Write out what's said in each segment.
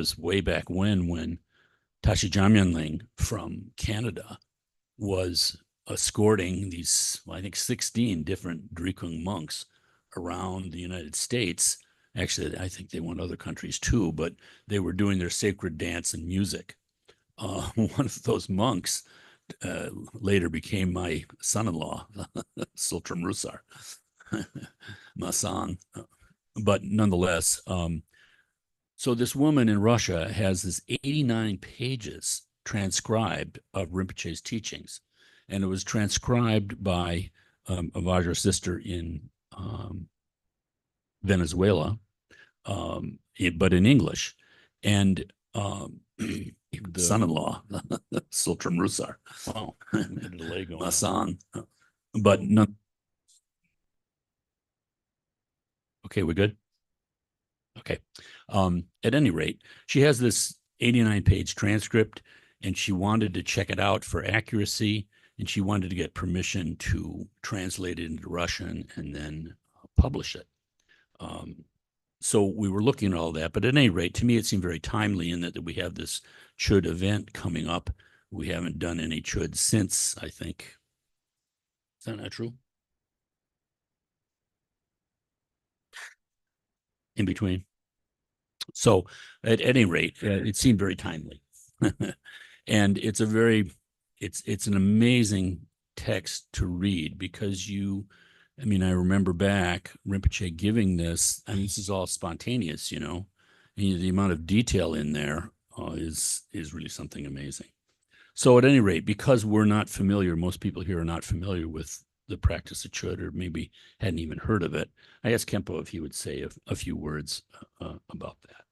was way back when Tashi Jamyanling from Canada was escorting these, I think, 16 different Drikung monks around the United States. Actually, I think they went other countries too, but they were doing their sacred dance and music. One of those monks later became my son-in-law, Sultram Rusar, Masan. But nonetheless, so this woman in Russia has this 89 pages transcribed of Rinpoche's teachings, and it was transcribed by a Vajra sister in Venezuela, but in English, and the son-in-law, Sultram Rusar. Wow, delay going Masan. But none. Okay, we're good. Okay. At any rate, she has this 89-page transcript, and she wanted to check it out for accuracy, and she wanted to get permission to translate it into Russian and then publish it. So we were looking at all that, but at any rate, to me, it seemed very timely in that we have this Chud event coming up. We haven't done any Chud since, I think. Is that not true? In between. So at any rate, it seemed very timely. And it's an amazing text to read because I remember back Rinpoche giving this, and this is all spontaneous, and the amount of detail in there is really something amazing. So at any rate, because we're not familiar, most people here are not familiar with the practice of Chud, or maybe hadn't even heard of it, I asked Khenpo if he would say a few words about that.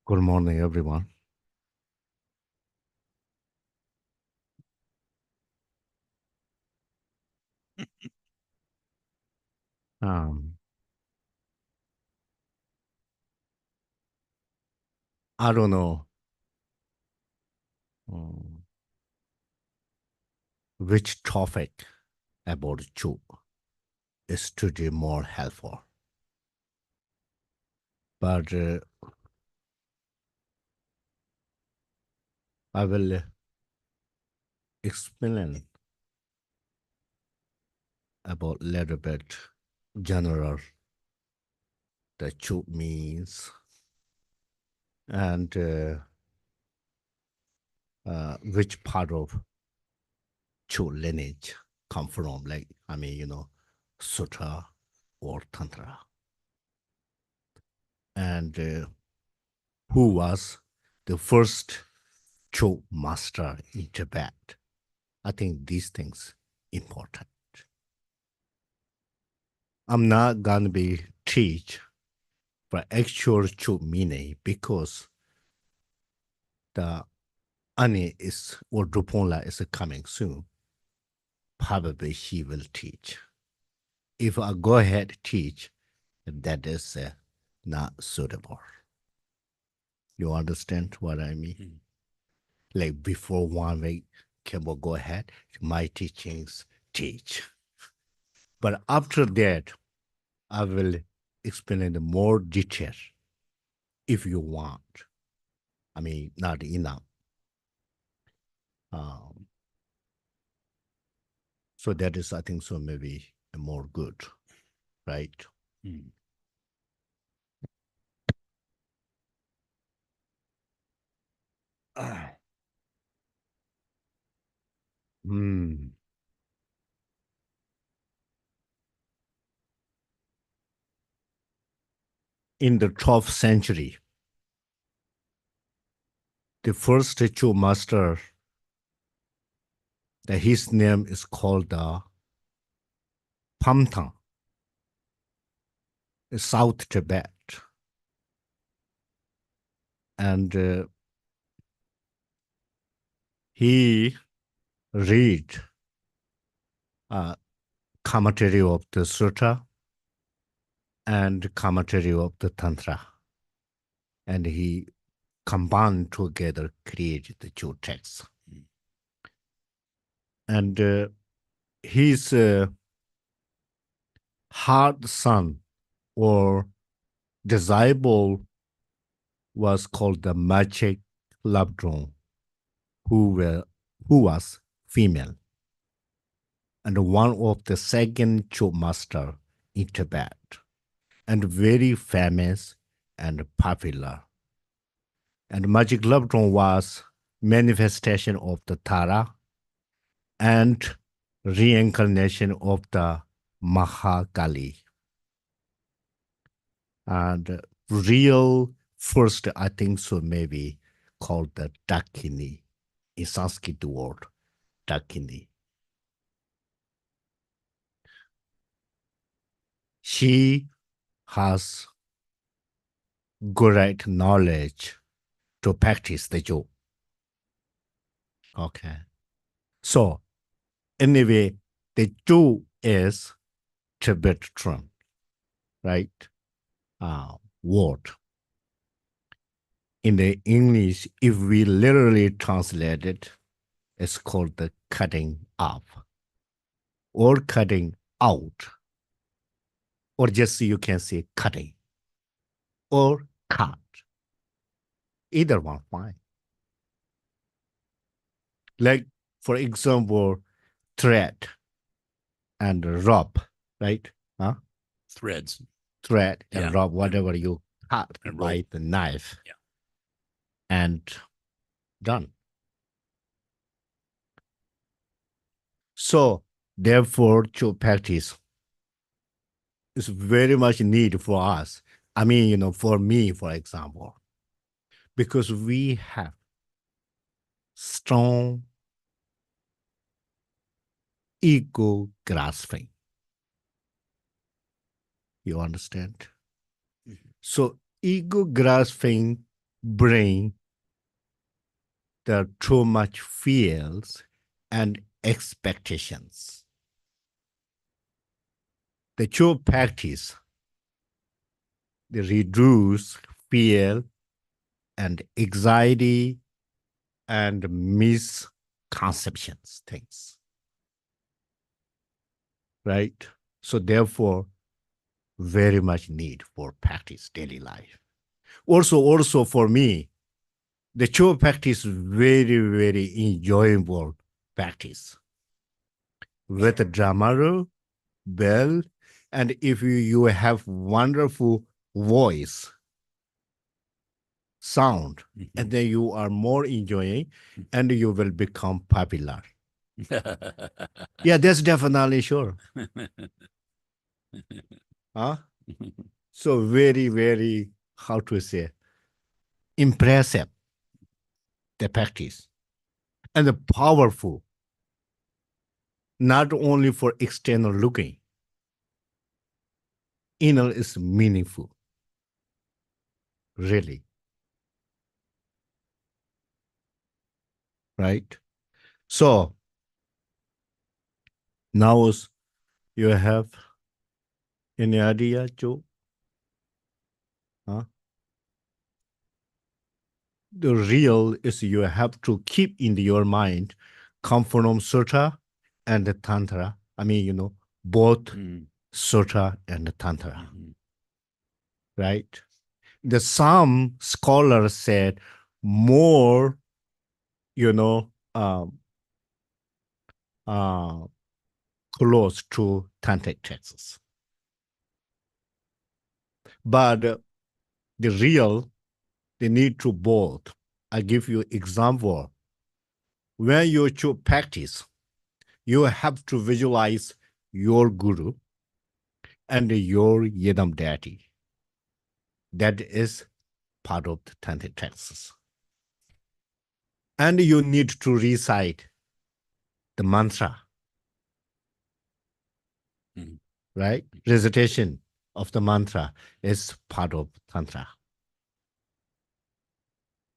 Good morning, everyone. I don't know which topic about Chu is today more helpful, but I will explain about a little bit general the Chu means and which part of Chu lineage come from, like, Sutra or Tantra. And who was the first Chu master in Tibet? I think these things important. I'm not gonna be teach for actual Chu meaning because the Ani is or Druponla is coming soon. Probably he will teach. If I go ahead teach, that is not suitable. You understand what I mean? Mm-hmm. Like before 1 week, Khenpo go ahead, my teachings teach. But after that, I will explain in more detail if you want. Not enough. So that is, I think, so maybe more good, right? Mm. Mm. In the 12th century, the first Chu master, his name is called Pamtang, South Tibet. And he read commentary of the sutra and commentary of the tantra, and he combined together created the two texts. And his hard son or disciple was called the magic labdron, who was female and one of the second Chu master in Tibet, and very famous and popular. And magic labdron was manifestation of the Tara and reincarnation of the Mahakali. And real first, I think so, maybe called the Dakini, in Sanskrit word, Dakini. She has great knowledge to practice the Ju. Okay. So, anyway, the Ju is Tibetan, right? Word. In the English, if we literally translate it, it's called the cutting up or cutting out, or just you can say cutting or cut. Either one, fine. Like, for example, thread and rope, right? Huh? Threads. Thread Yeah, and rope, yeah. whatever you cut And by rope. the knife. Yeah. And done. So, therefore, to practice is very much need for us. I mean, for me, for example, because we have strong ego grasping. You understand? Mhm. So ego grasping bring the too much fears and expectations. The true practice, they reduce fear and anxiety and misconceptions things. Right? So therefore, very much need for practice daily life. Also for me, the true practice very, very enjoyable practice with a drummer, bell, and if you have wonderful voice, sound, and then you are more enjoying and you will become popular. Yeah, that's definitely sure. Huh? So very, very, how to say, impressive, the practice, and the powerful, not only for external looking, inner is meaningful, really, right? So now you have any idea, Joe? Huh? The real is you have to keep in your mind come from Sutra and the Tantra. I mean, both Sutra and the Tantra, right? Some scholars said more, you know, um, uh, close to tantric texts. But the real, they need to both. I give you example. When you choose practice, you have to visualize your guru and your yidam deity. That is part of the tantric texts. And you need to recite the mantra, right? Recitation of the mantra is part of tantra,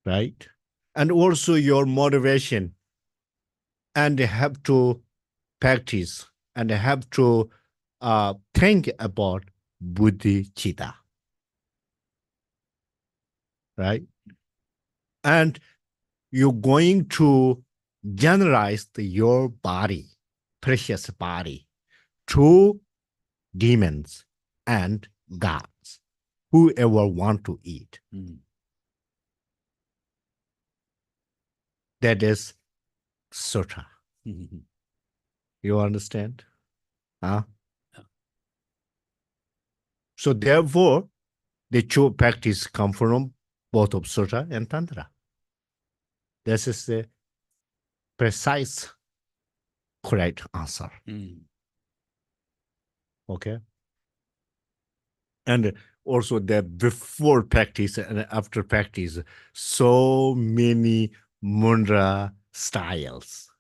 right? And also your motivation, and have to practice and have to think about Buddhi Chitta, right? And you're going to generalize your body, precious body, to demons and gods, whoever want to eat. That is sutra. You understand? Huh? Yeah. So therefore, the true practice come from both of sutra and tantra. This is the precise correct answer. Okay. And also the before practice and after practice, so many mudra styles.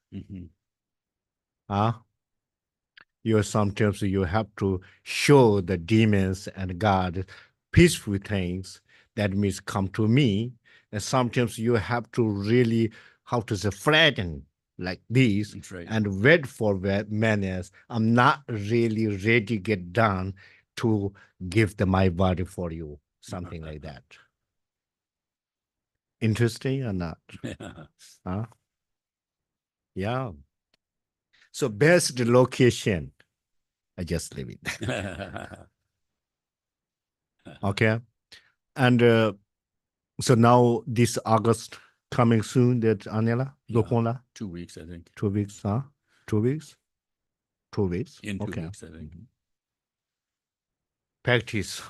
You sometimes you have to show the demons and God peaceful things. That means come to me. And sometimes you have to really how to say threaten like this Right. and wait for manners. I'm not really ready to get done to give my body for you, something like that. Interesting or not? Huh? Yeah. So best location, I just leave it. Okay. And so now this August coming soon, that Anela, Loponla? 2 weeks, I think. 2 weeks, huh? 2 weeks? 2 weeks. In 2 okay. weeks, I think. Practice.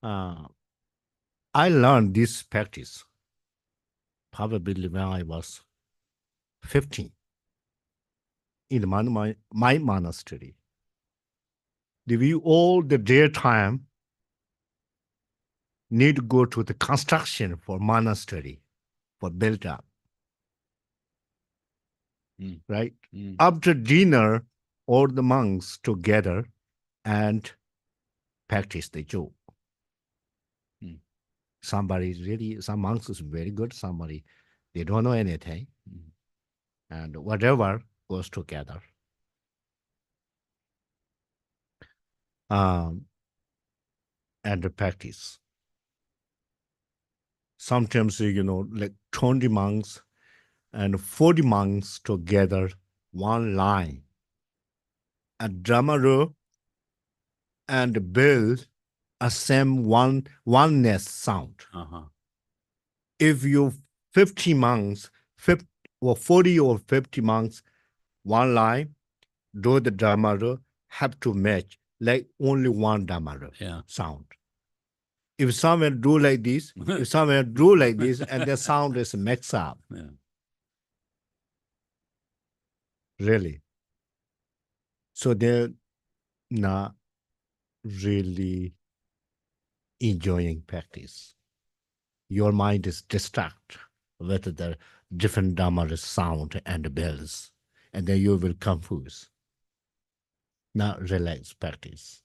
I learned this practice probably when I was 15 in my monastery. We all the daytime need to go to the construction for monastery for built up. Right? After dinner, all the monks together and practice the joke. Somebody really, some monks is very good, somebody, they don't know anything. And whatever goes together. And the practice. Sometimes, like 20 monks and 40 monks together, one line. A drummer and build a same oneness sound. If you 50 monks, 50, or 40 or 50 monks, one line, do the drummer have to match like only one drummer sound. If someone do like this, if someone do like this, and the sound is mixed up. Really. So they're not really enjoying practice. Your mind is distracted with the different drummer sound and bells, and then you will confuse. Not relax practice.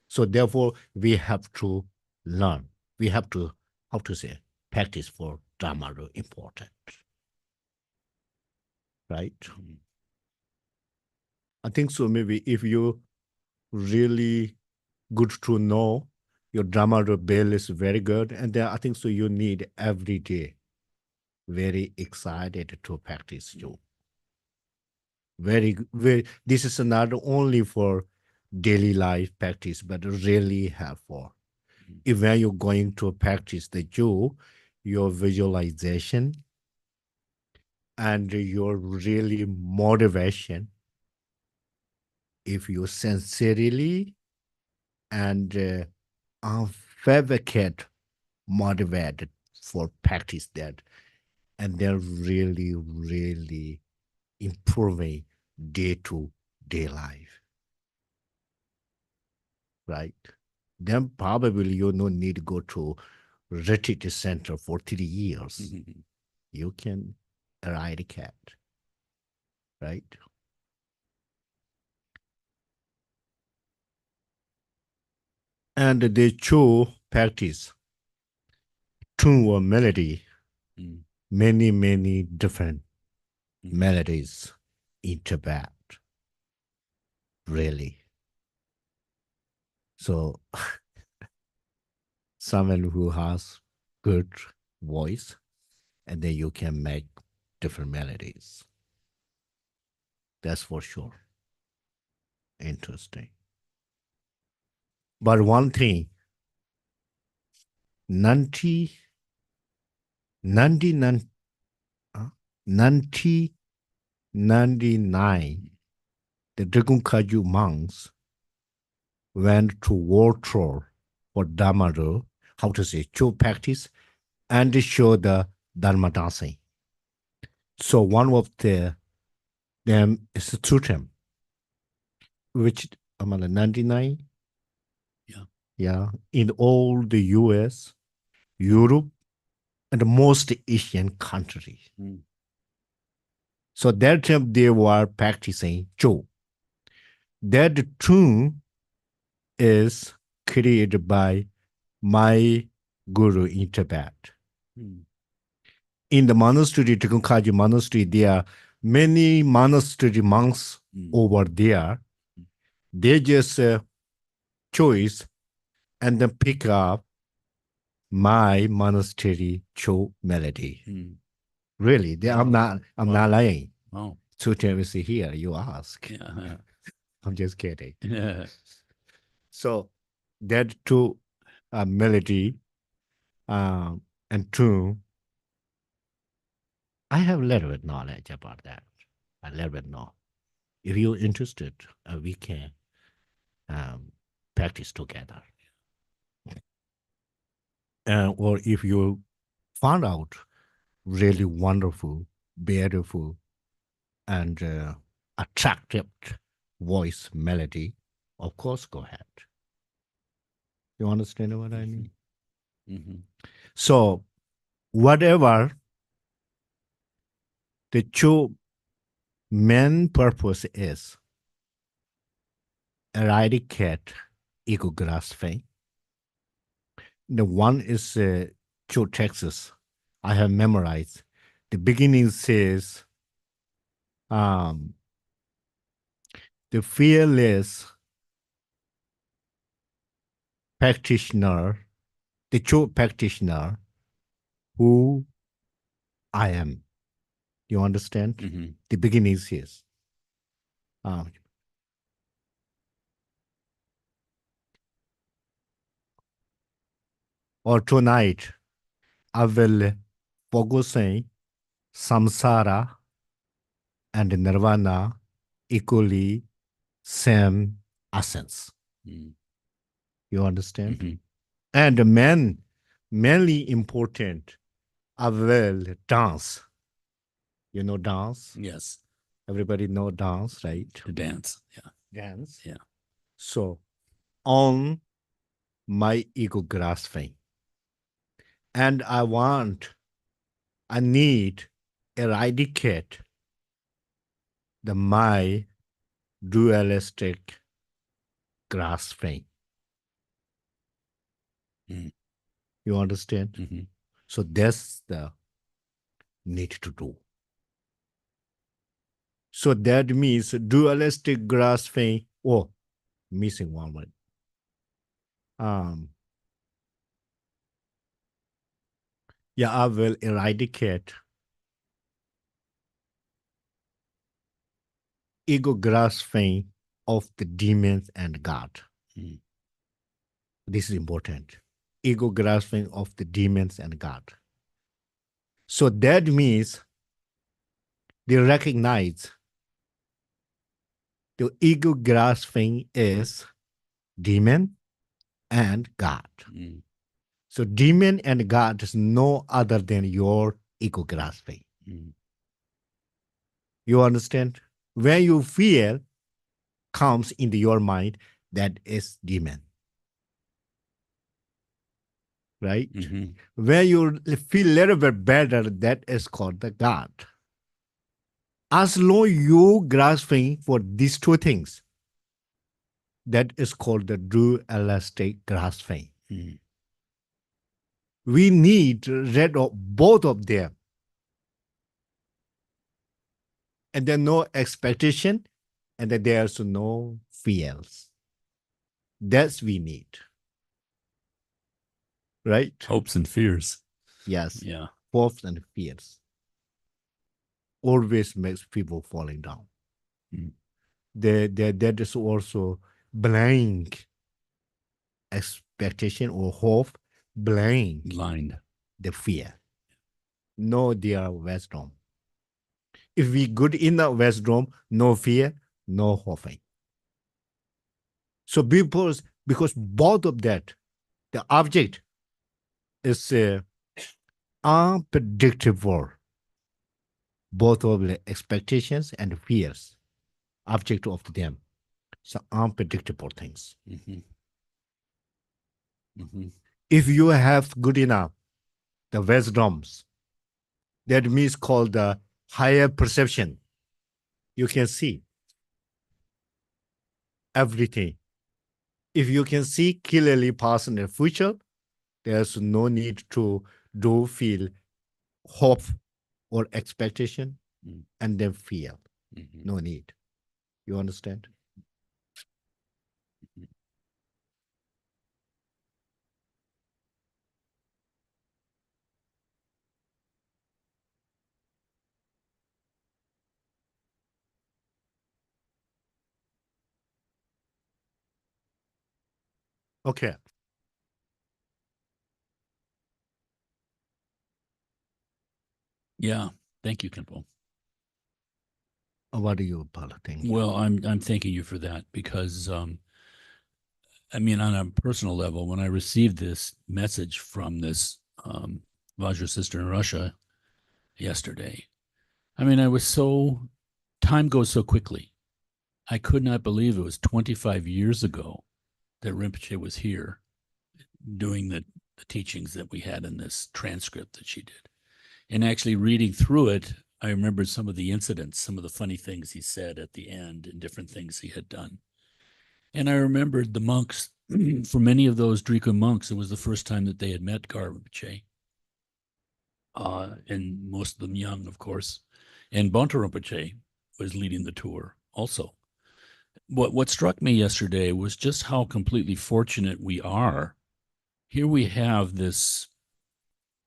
So therefore, we have to learn. We have to, how to say, practice for Dharma important. Right? I think so. Maybe if you really good to know your Dharma bell is very good, and then I think so you need every day very excited to practice you. Very, this is not only for daily life practice, but really helpful. If when you're going to practice the Jew, your visualization and your really motivation, if you sincerely and unfabricate motivated for practice that, and they're really, really improving day-to-day life. Right? Then probably you don't need to go to retreat center for 3 years. You can ride a cat. Right? And they choose practice tune or melody, many, many different melodies in Tibet, really. So someone who has good voice, and then you can make different melodies. That's for sure. Interesting. But one thing, 90, 99, 1999, the Dragon Kaju monks went to world tour for Dharma, how to say, Cho practice, and show the Dharma dancing. So one of them is Tutem, which I'm on 99. Yeah. Yeah. In all the US, Europe, and most Asian countries. So that time they were practicing Cho. That tune is created by my guru in Tibet. In the monastery, Tikunkaji monastery, there are many monastery monks over there. They just choose and then pick up my monastery Cho melody. Really, I'm not lying. Oh. So Travis here, you ask. Yeah. I'm just kidding. Yeah. So that two melody and tune, I have a little bit knowledge about that. A little bit know. If you're interested, we can practice together. Or if you found out really wonderful, beautiful, and attractive voice melody, of course, go ahead. You understand what I mean? So, whatever the true main purpose is, eradicate ego grasping. The one is Joe Texas. I have memorized. The beginning says, the fearless practitioner, the true practitioner who I am. You understand? The beginning says, or tonight, I will focusing samsara and nirvana equally same essence. You understand? And mainly important, I will dance. You know dance? Yes. Everybody know dance, right? To dance. Yeah. Dance. Yeah. So on my ego grasping. And I need eradicate my dualistic grasping. You understand? So that's the need to do. So that means dualistic grasping. Oh, missing one word. Yeah, I will eradicate ego grasping of the demons and God. This is important. Ego grasping of the demons and God. So that means they recognize the ego grasping is demon and God. So demon and God is no other than your ego grasping. You understand? When you feel comes into your mind, that is demon. Right? When you feel a little bit better, that is called the God. As long you grasping for these two things, that is called the dualistic grasping. We need rid of both of them. and then no expectation, and then there's no fears. That's we need, right? Hopes and fears. Yes, Yeah. hopes and fears always makes people falling down. Mm. That is also blind expectation or hope, blind Blind. the fear. No, dear wisdom. If we good in the wisdom, no fear, no hoping. So because both of that, the object is unpredictable. Both of the expectations and fears, object of them, so unpredictable things. Mm-hmm. Mm-hmm. If you have good enough, the wisdoms, that means called the higher perception. You can see everything. If you can see clearly past and the future, there's no need to do feel hope or expectation Mm. and then fear. Mm-hmm. No need. You understand? Okay. Yeah. Thank you, Khenpo. What do you, Paul, think? Well, I'm thanking you for that because I mean, on a personal level, when I received this message from this Vajra sister in Russia yesterday, I mean, I was so time goes so quickly. I could not believe it was 25 years ago that Rinpoche was here doing the teachings that we had in this transcript that she did. And actually reading through it, I remembered some of the incidents, some of the funny things he said at the end and different things he had done. And I remembered the monks, for many of those Drika monks, it was the first time that they had met Gar Rinpoche. And most of them young, of course. And Bonta Rinpoche was leading the tour also. What struck me yesterday was just how completely fortunate we are. Here we have this,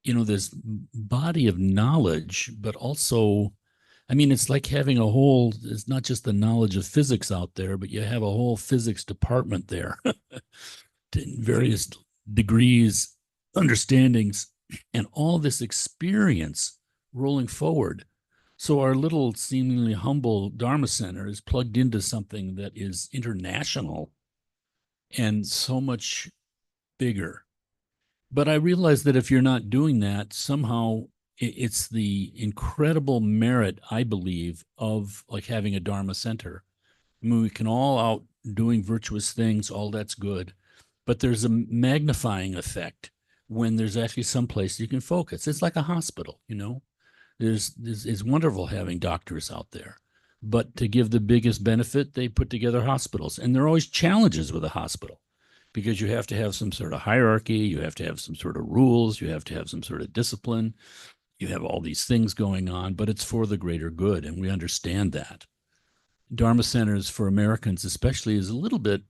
this body of knowledge, but also, I mean, it's like having a whole, it's not just the knowledge of physics out there, but you have a whole physics department there, various degrees, understandings, and all this experience rolling forward. So our little, seemingly humble Dharma Center is plugged into something that is international and so much bigger. But I realize that if you're not doing that, somehow it's the incredible merit, I believe, of like having a Dharma center. I mean, we can all out doing virtuous things, all that's good, but there's a magnifying effect when there's actually some place you can focus. It's like a hospital, it's wonderful having doctors out there, but to give the biggest benefit, they put together hospitals, and there are always challenges with a hospital because you have to have some sort of hierarchy, you have to have some sort of rules, you have to have some sort of discipline, you have all these things going on, but it's for the greater good, and we understand that. Dharma centers for Americans, especially, is a little bit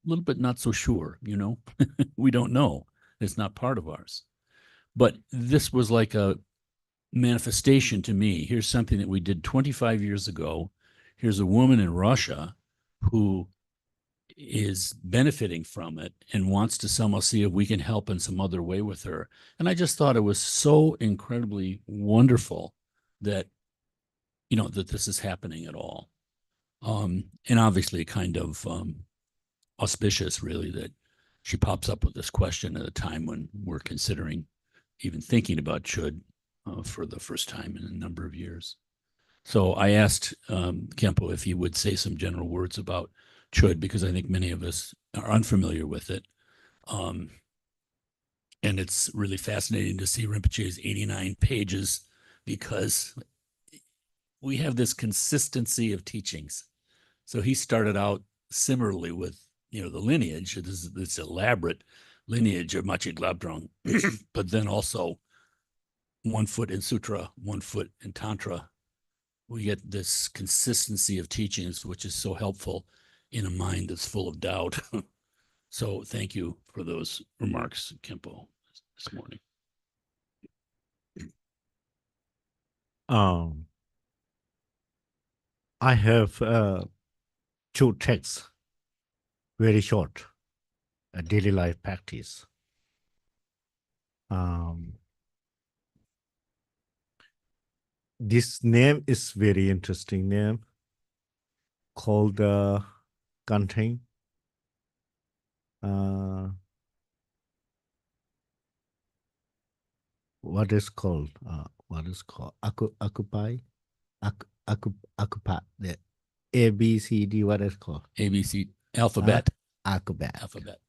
not so sure. We don't know. It's not part of ours. But this was like a manifestation to me. Here's something that we did 25 years ago. Here's a woman in Russia who is benefiting from it and wants to somehow see if we can help in some other way with her. And I just thought it was so incredibly wonderful that, that this is happening at all. And obviously kind of auspicious, really, that she pops up with this question at a time when we're considering even thinking about Chud for the first time in a number of years. So I asked Khenpo if he would say some general words about Chud, because I think many of us are unfamiliar with it. And it's really fascinating to see Rinpoche's 89 pages, because we have this consistency of teachings. So he started out similarly with, the lineage, this elaborate lineage of Machi Glabdrung, but then also 1 foot in Sutra, 1 foot in Tantra, we get this consistency of teachings, which is so helpful in a mind that's full of doubt. So thank you for those remarks, Khenpo, this morning. I have two texts, very short, a daily life practice. This name is very interesting name called Ganting. What is called? Occupy? Occupy. The A, B, C, D, what is called? ABC alphabet. Alphabet.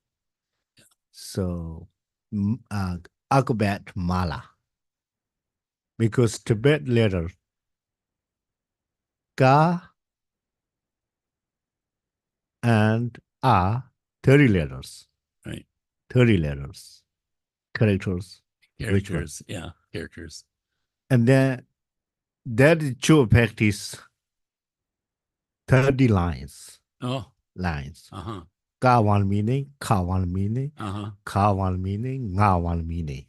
So, alphabet mala. Because Tibet letter, ka and a, 30 letters. Right. 30 letters. Characters. Characters. Yeah. Characters. And then that is true practice 30 lines. Oh. Lines. Uh-huh. Ka one meaning, ka one meaning, Uh-huh. ka one meaning, nga one meaning.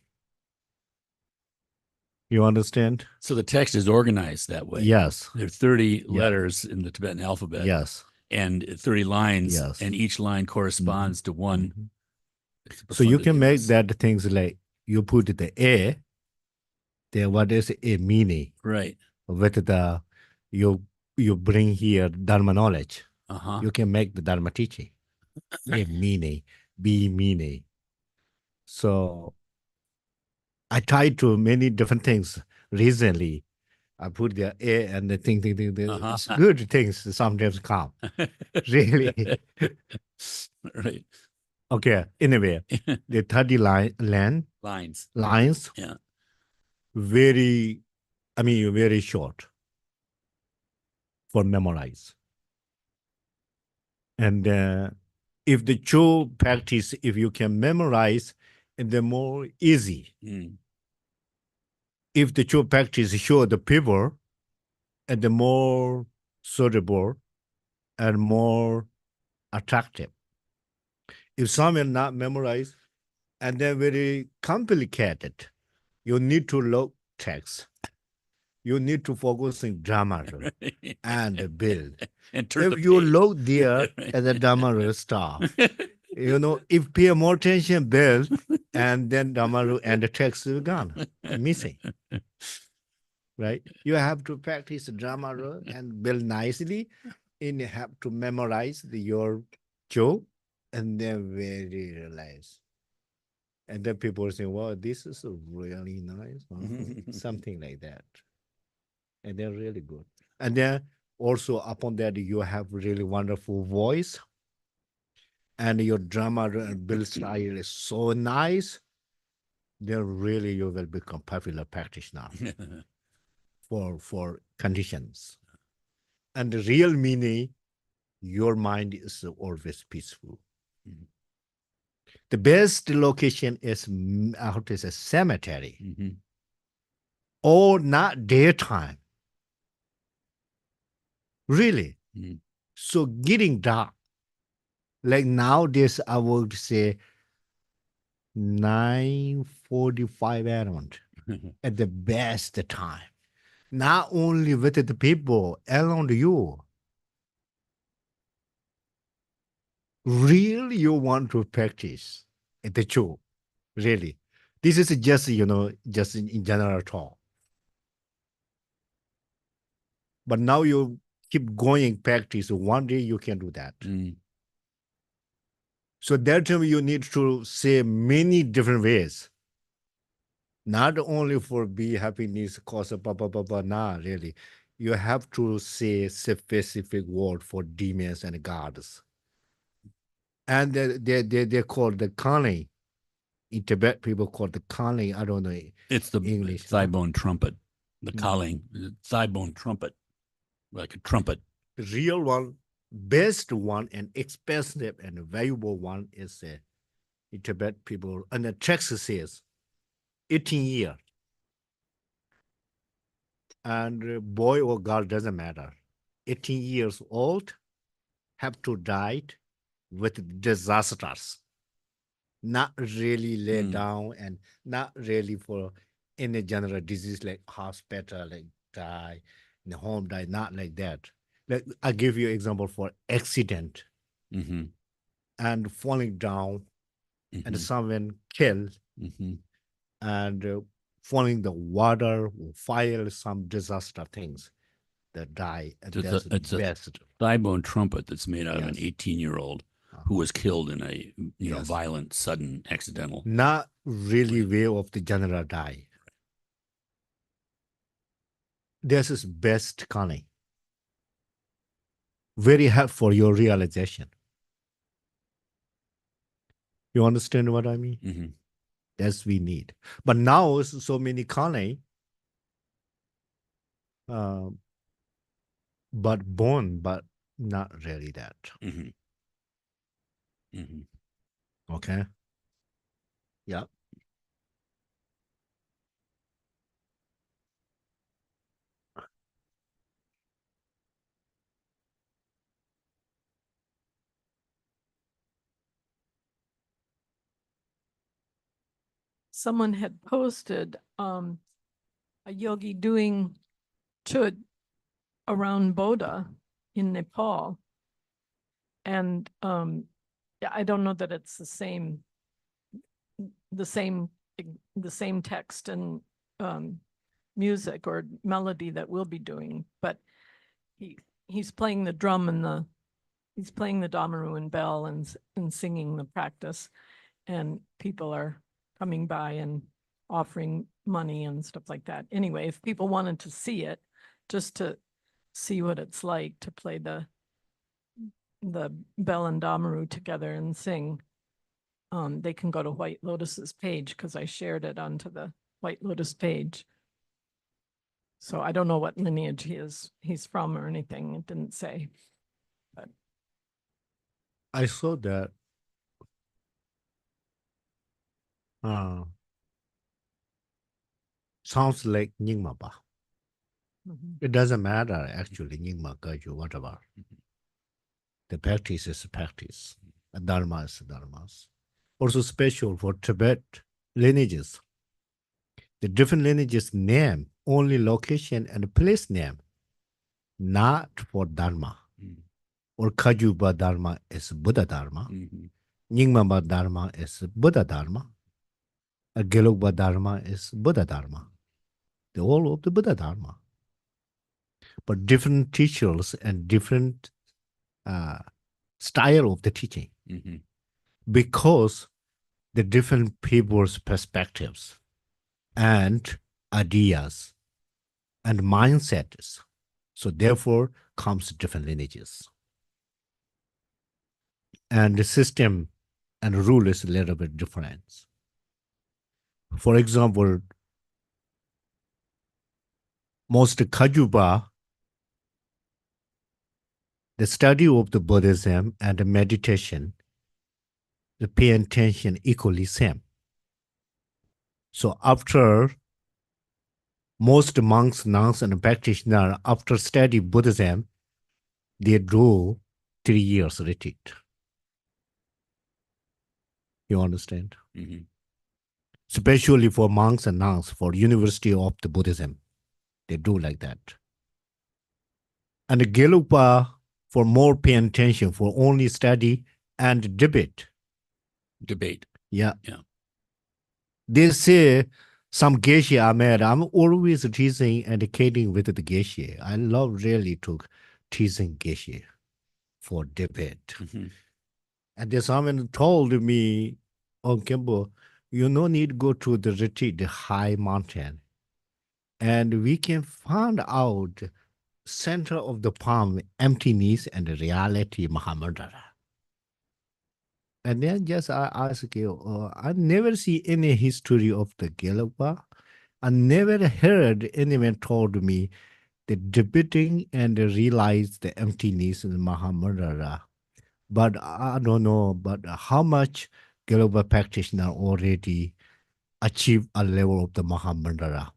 You understand? So the text is organized that way. Yes. There are 30 letters in the Tibetan alphabet. Yes. And 30 lines. Yes. And each line corresponds to one. So you can make that things like you put the A, then what is A meaning? Right. With the you bring here Dharma knowledge. Uh-huh. You can make the Dharma teaching. A meaning, B meaning. So I tried to many different things recently. I put the A and the thing. It's good things sometimes come. Really. Right. Okay. Anyway, the 30 lines. Yeah. Very short for memorize. And if the true practice, if you can memorize, the more easy. If the true practice show the people, and the more suitable and more attractive. If someone not memorize, and they're very complicated, you need to look text. You need to focus on grammar and build. And turn if you look there at the Dhammaru stuff, if pay more attention, build, and then Dhammaru and the text is gone, missing. Right? You have to practice Dhammaru and build nicely, and you have to memorize your joke, and then very realize. And then people say, wow, this is really nice. Something like that. And they're really good. And then also upon that, you have really wonderful voice. And your drama and build style is so nice. Then really you will become popular practitioner for conditions. And the real meaning, your mind is always peaceful. The best location is out is a cemetery, or not daytime. Really. So getting dark, like nowadays, I would say 9:45 around at the best time. Not only with the people around you. Really, you want to practice at the show. Really. This is just, just in general talk. But now you keep going practice. One day you can do that. So that time you need to say many different ways. Not only for be happiness, cause nah, really. You have to say specific word for demons and gods. And they're called the Kali. In Tibet, people call the Kali. I don't know. It's the English thigh bone trumpet, the calling, thigh bone trumpet, like a trumpet. The real one, best one, and expensive and valuable one is in Tibet people. And the text says 18 years. and boy or girl doesn't matter. 18 years old have to die with disasters, not really lay Mm. down and not really for any general disease like hospital, like die, in the home die, not like that. Like I give you example for accident Mm-hmm. and falling down and Mm-hmm. someone killed Mm-hmm. and falling the water or fire, some disaster things that die, and So that's the it's a best. thigh bone trumpet that's made out of an Yes. 18-year-old who Uh-huh. was killed in a Yes. violent, sudden, accidental. Not really Right. way of the general die. This is best Connie. Very help for your realization. You understand what I mean? Mm-hmm. That's we need. But now so many Connie, uh, but born, but not really that. Mm-hmm. Mm-hmm. Okay. Yeah. Someone had posted a yogi doing chud around Bodha in Nepal. And yeah, I don't know that it's the same, the same text and music or melody that we'll be doing, but he's playing the drum and he's playing the damaru and bell and singing the practice, and people are coming by and offering money and stuff like that. Anyway, if people wanted to see it, just to see what it's like to play the bell and damaru together and sing, they can go to White Lotus's page because I shared it onto the White Lotus page. So I don't know what lineage he's from or anything. It didn't say. But I saw that uh, sounds like Nyingma Ba. It doesn't matter actually, Nyingma, Kaju, whatever. The practice is practice. Dharma is dharmas. Also special for Tibet lineages. The different lineages name only location and place name, not for Dharma. Mm-hmm. Or Kajuba Dharma is Buddha Dharma. Mm-hmm. Nyingma Dharma is Buddha Dharma. Gelugba Dharma is Buddha Dharma. The all of the Buddha Dharma. But different teachers and different style of the teaching. Mm-hmm. Because the different people's perspectives and ideas and mindsets. So therefore comes different lineages. And the system and rule is a little bit different. For example, most Kajuba, the study of the Buddhism and the meditation, the pay attention equally same. So after most monks, nuns, and practitioners, after study Buddhism, they do 3 years retreat. You understand? Mm-hmm. Especially for monks and nuns, for University of the Buddhism, they do like that. And the Gelugpa, for more pay attention, for only study and debate. Debate. Yeah. Yeah. They say some geshe are mad. I'm always teasing and kidding with the geshe. I love really to teasing geshe for debate. Mm-hmm. And then someone told me, oh, Khenpo, you no need go to the retreat, the high mountain. And we can find out center of the palm, emptiness and the reality, Mahamudra. And then just I ask you, I never see any history of the Gelugpa. I never heard anyone told me the debating and realize the emptiness in Mahamudra. But I don't know, but how much Gelugpa practitioner already achieve a level of the Mahamudra.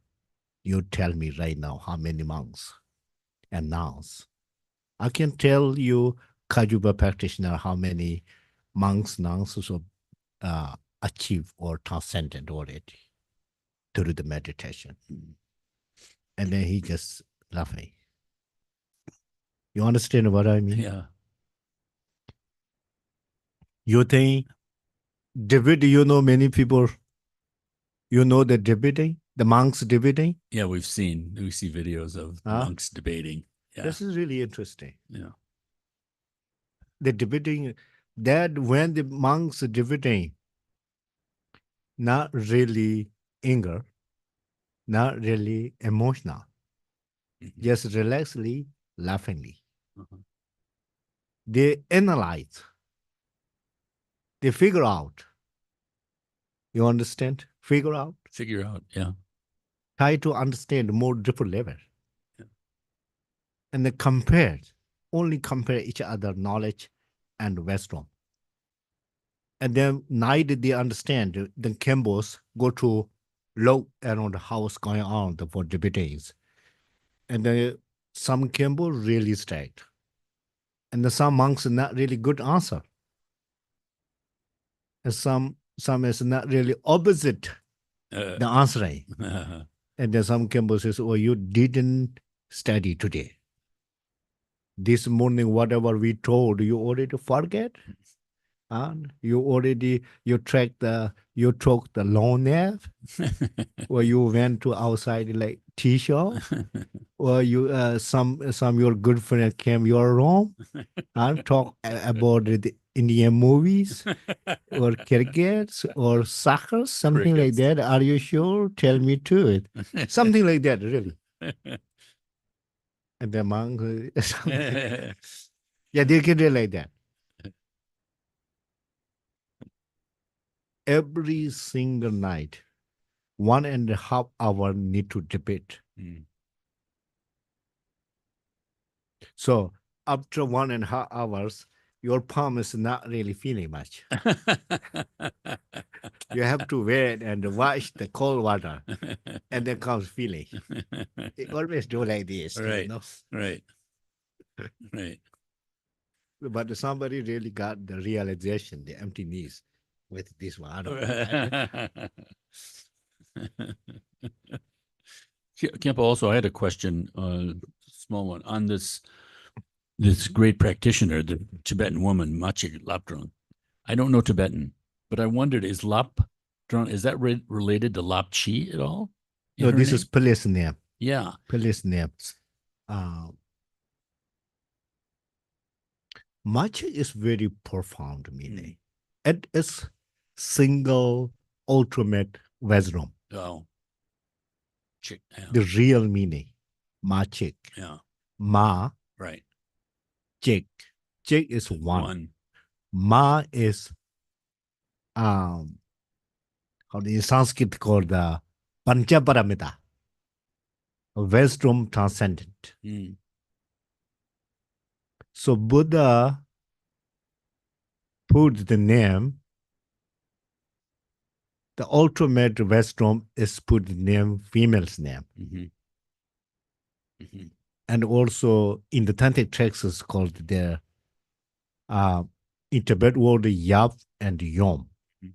You tell me right now how many monks and nuns. I can tell you, Kajuba practitioner, how many monks, nuns also achieve or transcended already through the meditation. And then he just laughing. You understand what I mean? Yeah. You think David, you know many people, you know the debating, the monks debating? Yeah, we see videos of Huh? monks debating. Yeah. This is really interesting. Yeah. The debating, that when the monks debating, not really anger, not really emotional, Mhm. just relaxedly, laughingly. Uh-huh. They analyze, they figure out. You understand? Figure out, Figure out. Yeah. try to understand more different level. Yeah. And then compare, only compare each other knowledge and wisdom. And then neither they understand, then Khenpos go to look around the house going on for debates. And then some Khenpo really straight. And then some monks not really good answer. And some is not really opposite the answering. And then some Khenpo says, oh, you didn't study today. This morning, whatever we told, you already forget. And you took the long nap, or you went to outside like tea shop, or you some your good friend came your room and talk about the Indian movies or crickets or soccer, something like Crickets. that. Are you sure? Tell me to it. Something like that, really. And the monk, yeah, they can do like that. Every single night, 1.5 hour need to debate. Mm. So after 1.5 hours, your palm is not really feeling much. You have to wait and wash the cold water, and then comes feeling. They always do like this, Right. you know. Right. Right. But somebody really got the realization, the emptiness with this one. I don't know. Kempo, also, I had a question, small one, on this great practitioner, the Tibetan woman, Machi Lapdrung. I don't know Tibetan, but I wondered, is Lapdrung, is that related to Lap Chi at all? in No, her this name? is police name. Yeah. Police name. Much is very profound meaning. It is single ultimate wisdom. Oh. Chick. Yeah. The real meaning. Ma Chik. Yeah. Ma Right. Chik. Chik is one. One. Ma is how in Sanskrit called the Panchaparamita. Wisdom transcendent. Mm. So Buddha put the name, the ultimate wisdom is put the name, female's name. Mm-hmm. Mm-hmm. And also in the Tantric texts is called the in Tibet word Yap and Yom. Mhm.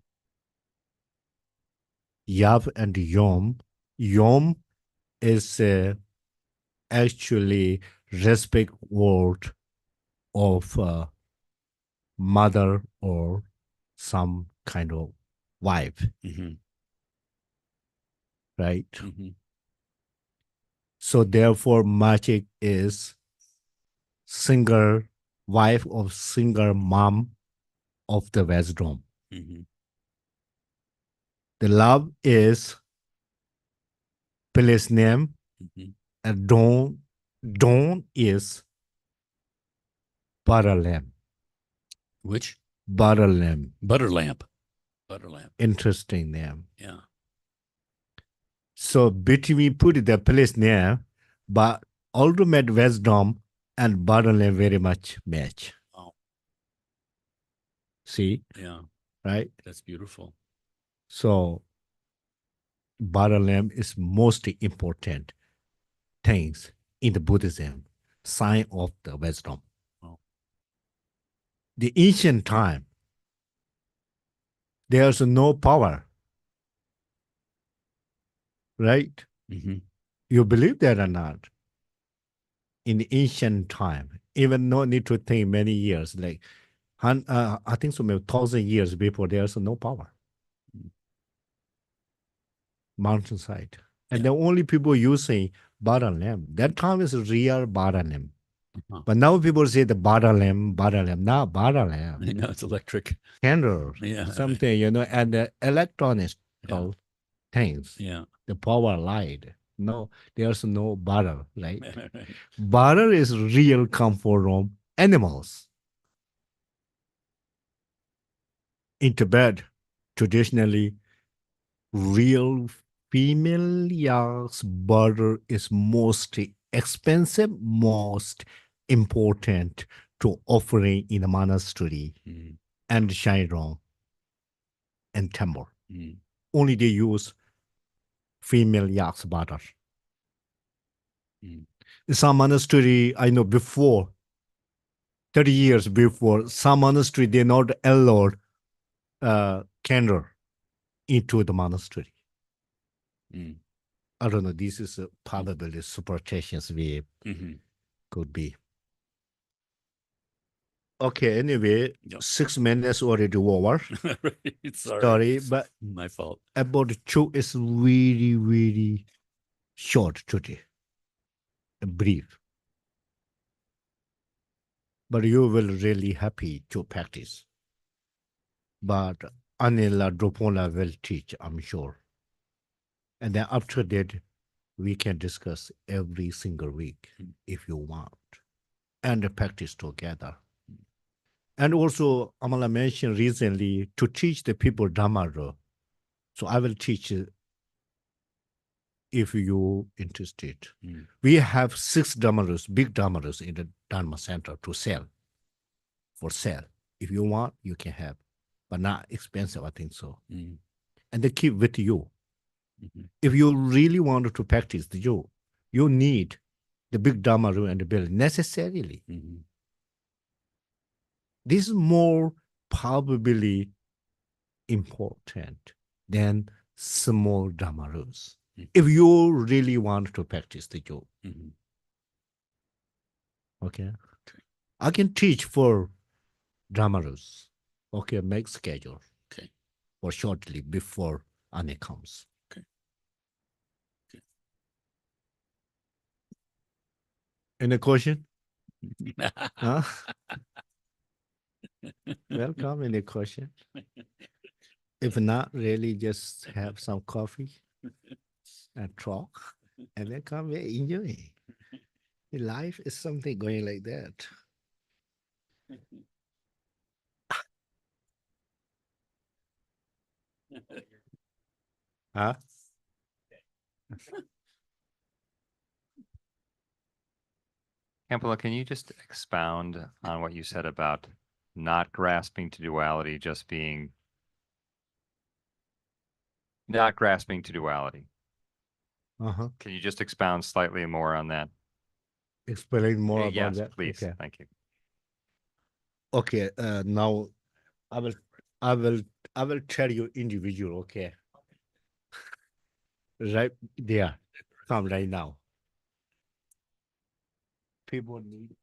Yap and Yom. Yom is actually respect word of mother or some kind of wife, Mm-hmm. right? Mm-hmm. So therefore, Machik is single wife of single mom of the wisdom. Mm-hmm. The love is place name, Mm-hmm. and Dawn is butter lamp. Which? Butter lamp. Butter lamp. Butter lamp. Interesting name. Yeah. So between put the place name, but ultimate wisdom and butter lamp very much match. Oh. See, Yeah. right? That's beautiful. So Baralam is most important things in the Buddhism, sign of the wisdom. Wow. The ancient time, there's no power, right? Mhm. You believe that or not? In the ancient time, even no need to think many years, like I think so maybe 1,000 years before, there's no power. Mountainside. And Yeah. the only people using Baralam, that time is real Baralam. Uh-huh. But now people say the Baralam, not Baralam. I know it's electric. Candle, Yeah. something, and the electronics Yeah. things, Yeah. the power light. No, there's no butter, right? Right. Butter is real come from animals. In Tibet, traditionally, real female yak's butter is most expensive, most important to offering in a monastery Mm, and Shrine and temple. mm, Only they use female yak's butter. mm. In some monastery, I know before, 30 years before, some monastery, they not allowed candle into the monastery. Mm. I don't know, this is probably superstitious way Mhm. could be. Okay, anyway, Yep. 6 minutes already over. Right. Sorry. Sorry, but My fault. about the two is really, really short today, brief. But you will really happy to practice. But Anila Dropola will teach, I'm sure. And then after that, we can discuss every single week if you want and practice together. And also, Amala mentioned recently to teach the people Dhamma. So I will teach if you interested. Mm. We have 6 Dhammaras, big Dhammaras in the Dharma Center to sell, for sale. If you want, you can have, but not expensive, I think so. Mm. And they keep with you. Mhm. If you really want to practice the yoga, you need the big Dharma room and the building necessarily. Mhm. This is more probably important than small Dharma rooms. Mhm. If you really want to practice the yoga, Mhm. okay? Okay. I can teach for Dharma rooms. Okay, make schedule. Okay. Or shortly before Ane comes. Okay. Okay. Any question? Huh? Welcome. Any question? If not, really just have some coffee and talk, and then come here enjoy. Life is something going like that. Huh? Khenpo, can you just expound on what you said about not grasping to duality, just being not grasping to duality? Uh-huh. Can you just expound slightly more on that? Explain more about Yes, that. please. Okay. Thank you. Okay. Now I will I will I will tell you individual, okay. Right there. Come right now. People need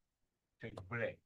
take a break.